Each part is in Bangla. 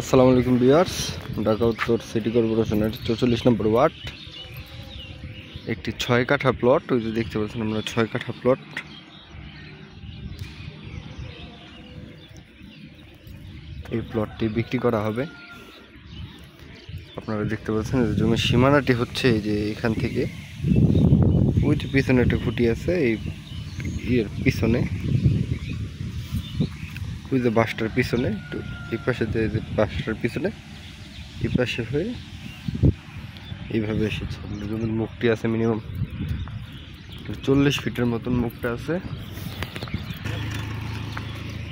আসসালামু আলাইকুম ভিউয়ার্স, ঢাকা উত্তর সিটি কর্পোরেশনের 44 নম্বর ওয়ার্ড একটি 6 কাঠা প্লট। ওই যে দেখতে পাচ্ছেন আমরা 6 কাঠা প্লট। এই প্লটটি বিক্রি করা হবে। আপনারা দেখতে পাচ্ছেন যে জমির সীমানাটি হচ্ছে এই যে এখান থেকে ওই যে পিছনে একটা খুঁটি আছে, এই এর পিছনে ওই যে বাসটার পিছনে একটু এই পাশে যে বাসটার পিছনে এই পাশে হয়ে এইভাবে এসেছে। জমির মুখটি আছে মিনিমাম 40 ফিটের মতন মুখটা আছে।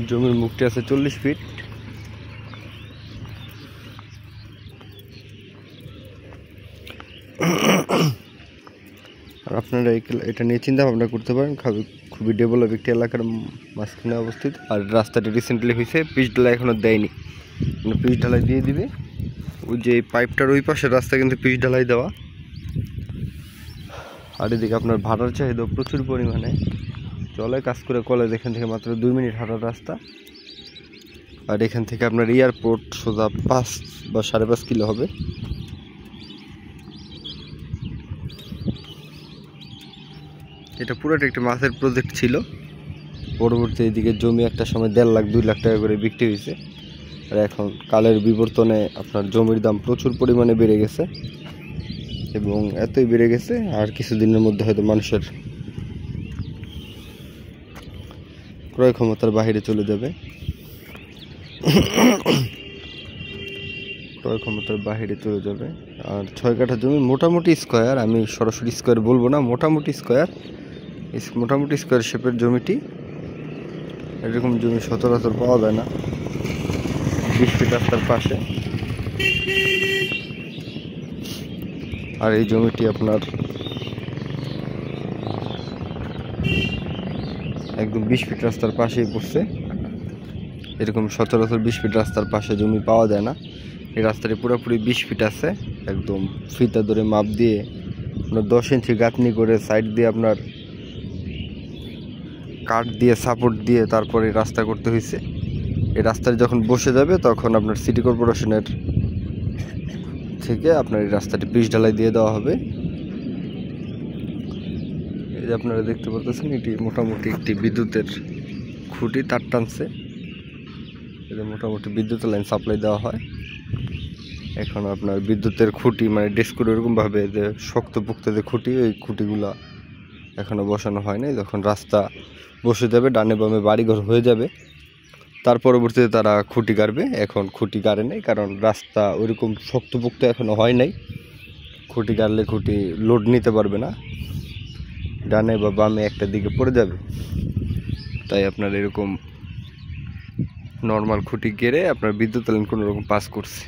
জমির মুখটি আছে 40 ফিট। আর আপনারা এটা নিয়ে চিন্তা ভাবনা করতে পারেন। খুবই ডেভেলপ একটি এলাকার মাঝখানে অবস্থিত। আর রাস্তাটি রিসেন্টলি হয়েছে, পিচ ঢালাই এখনো দেয়নি, পিচ ঢালাই দিয়ে দিবে। ওই যে পাইপটার ওই পাশের রাস্তা কিন্তু পিচ ঢালাই দেওয়া। আর এদিকে আপনার ভাড়ার চাহিদা প্রচুর পরিমাণে। চলে কাজ করে কলেজ এখান থেকে মাত্র 2 মিনিট হাঁটার রাস্তা। আর এখান থেকে আপনার এয়ারপোর্ট সোজা 5 বা 5.5 কিলো হবে। এটা পুরোটা একটি মাছের প্রজেক্ট ছিল। পরবর্তী এদিকে জমি একটা সময় 1.5 লাখ 2 লাখ টাকা করে বিক্রি হয়েছে। আর এখন কালের বিবর্তনে আপনার জমির দাম প্রচুর পরিমাণে বেড়ে গেছে, এবং এতই বেড়ে গেছে আর কিছুদিনের মধ্যে হয়তো মানুষের ক্রয় ক্ষমতার বাইরে চলে যাবে। আর 6 কাঠা জমি মোটামুটি স্কোয়ার, আমি সরাসরি স্কোয়ার বলবো না, মোটামুটি স্কোয়ার শেপের জমিটি। এরকম জমি সচরাচর পাওয়া যায় না 20 ফিট রাস্তার পাশে। আর এই জমিটি আপনার একদম 20 ফিট রাস্তার পাশেই পড়ছে। এরকম সচরাচর 20 ফিট রাস্তার পাশে জমি পাওয়া যায় না। এই রাস্তাটি পুরোপুরি 20 ফিট আছে। একদম ফিতা ধরে মাপ দিয়ে আপনার 10 ইঞ্চি গাঁথনি করে সাইড দিয়ে আপনার কাঠ দিয়ে সাপোর্ট দিয়ে তারপরে রাস্তা করতে হয়েছে। এই রাস্তায় যখন বসে যাবে তখন আপনার সিটি কর্পোরেশনের থেকে আপনার এই রাস্তাটি পিচ ঢালাই দিয়ে দেওয়া হবে। এই যে আপনারা দেখতে পাচ্ছেন, এটি মোটামুটি একটি বিদ্যুতের খুঁটি তার টানছে। এটা মোটামুটি বিদ্যুতের লাইন সাপ্লাই দেওয়া হয়। এখন আপনার বিদ্যুতের খুঁটি মানে ডেস্কুর এরকমভাবে যে শক্তপোক্ত যে খুঁটি, ওই খুঁটিগুলা এখনও বসানো হয় নাই। যখন রাস্তা বসে যাবে, ডানে বামে বাড়িঘর হয়ে যাবে, তার পরবর্তীতে তারা খুঁটি গাড়বে। এখন খুঁটি গাড়ে নাই, কারণ রাস্তা ওইরকম শক্তপোক্ত এখনও হয় নাই। খুঁটি গাড়লে খুঁটি লোড নিতে পারবে না, ডানে বা বামে একটা দিকে পড়ে যাবে। তাই আপনার এরকম নর্মাল খুঁটি গেড়ে আপনার বিদ্যুৎ লাইন কোনো রকম পাস করছে।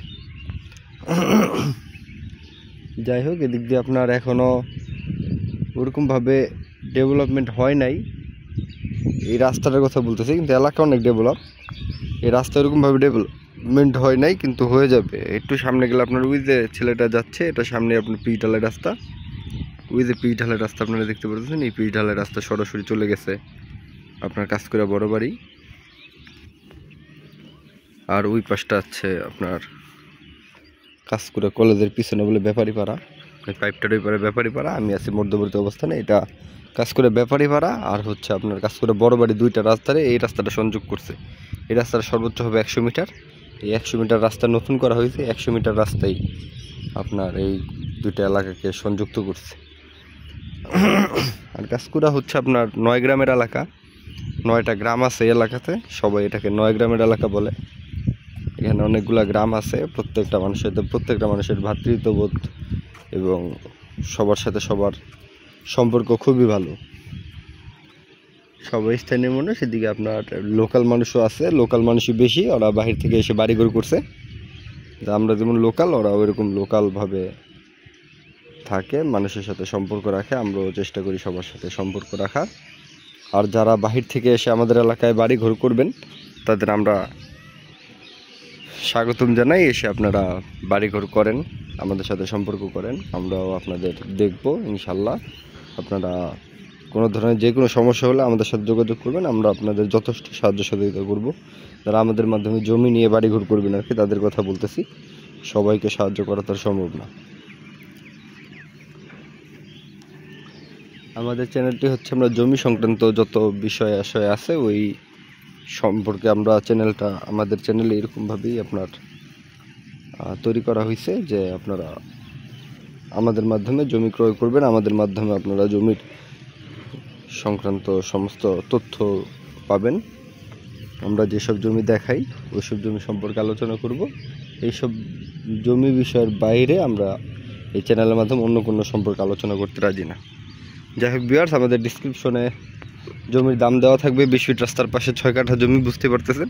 যাই হোক, এদিক দিয়ে আপনার এখনও ওরকমভাবে ডেভেলপমেন্ট হয় নাই। এই রাস্তাটার কথা বলতেছি, কিন্তু এলাকা অনেক ডেভেলপ। এই রাস্তা ওরকমভাবে ডেভেলপমেন্ট হয় নাই, কিন্তু হয়ে যাবে। একটু সামনে গেলে আপনার ওই যে ছেলেটা যাচ্ছে, এটা সামনে আপনার পিচ ঢালাই রাস্তা। ওই যে পিচ ঢালাই রাস্তা আপনারা দেখতে পাচ্ছেন, এই পিচ ঢালাই রাস্তা সরাসরি চলে গেছে আপনার কাজ করে বড় বাড়ি। আর ওই পাশটা আছে আপনার কাজ করে কলেজের পিছনে বলে ব্যাপারী পাড়া। ওই পাইপটার ওই পারে ব্যাপারী পাড়া, আমি আছি মধ্যবর্তী অবস্থানে। এটা কাজ করে ব্যাপারী পাড়া আর হচ্ছে আপনার কাজ করে বড় বাড়ি, দুইটা রাস্তারে এই রাস্তাটা সংযোগ করছে। এই রাস্তাটা সর্বোচ্চ হবে 100 মিটার। এই 100 মিটার রাস্তা নতুন করা হয়েছে। 100 মিটার রাস্তায় আপনার এই দুইটা এলাকাকে সংযুক্ত করছে। আর কাজকুড়া হচ্ছে আপনার 9 গ্রামের এলাকা। 9টা গ্রাম আছে এলাকাতে, সবাই এটাকে 9 গ্রামের এলাকা বলে। এখানে অনেকগুলা গ্রাম আছে। প্রত্যেকটা মানুষের ভ্রাতৃত্ববোধ এবং সবার সাথে সবার সম্পর্ক খুবই ভালো। সবাই স্থানীয় মানুষ। এদিকে আপনার লোকাল মানুষও আছে, লোকাল মানুষই বেশি। ওরা বাহির থেকে এসে বাড়িঘর করছে। আমরা যেমন লোকাল, ওরা ওইরকম লোকালভাবে থাকে, মানুষের সাথে সম্পর্ক রাখে। আমরাও চেষ্টা করি সবার সাথে সম্পর্ক রাখার। আর যারা বাহির থেকে এসে আমাদের এলাকায় বাড়িঘর করবেন, তাদের আমরা স্বাগতম জানাই। এসে আপনারা বাড়িঘর করেন, আমাদের সাথে সম্পর্ক করেন, আমরাও আপনাদের দেখব ইনশাল্লাহ। আপনারা কোনো ধরনের যে কোনো সমস্যা হলে আমাদের সাথে যোগাযোগ করবেন, আমরা আপনাদের যথেষ্ট সাহায্য সহযোগিতা করব। যারা আমাদের মাধ্যমে জমি নিয়ে বাড়িঘর করবেন আর কি, তাদের কথা বলতেছি, সবাইকে সাহায্য করা তার সম্ভব না। আমাদের চ্যানেলটি হচ্ছে আমরা জমি সংক্রান্ত যত বিষয় আশয় আছে ওই সম্পর্কে আমরা আমাদের চ্যানেলে এরকমভাবেই আপনার তৈরি করা হয়েছে যে আপনারা আমাদের মাধ্যমে জমি ক্রয় করবেন, আমাদের মাধ্যমে আপনারা জমির সংক্রান্ত সমস্ত তথ্য পাবেন। আমরা যেসব জমি দেখাই ওইসব জমি সম্পর্কে আলোচনা করব। এইসব জমি বিষয়ের বাইরে আমরা এই চ্যানেলের মাধ্যমে অন্য কোনো সম্পর্কে আলোচনা করতে রাজি না। যাই হোক ভিউয়ার্স, আমাদের ডিসক্রিপশনে জমির দাম দেওয়া থাকবে। 20 ফিট রাস্তার পাশে 6 কাঠা জমি, বুঝতে পারতেছেন।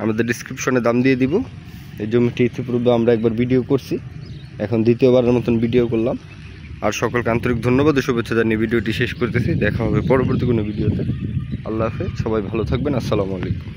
আমাদের ডিসক্রিপশনে দাম দিয়ে দিব। এই জমিটি ইতিপূর্বে আমরা একবার ভিডিও করছি, এখন দ্বিতীয়বারের মতন ভিডিও করলাম। আর সকলকে আন্তরিক ধন্যবাদ ও শুভেচ্ছা জানিয়ে ভিডিওটি শেষ করতেছি। দেখা হবে পরবর্তী কোনো ভিডিওতে। আল্লাহ হাফেজ, সবাই ভালো থাকবেন। আসসালামু আলাইকুম।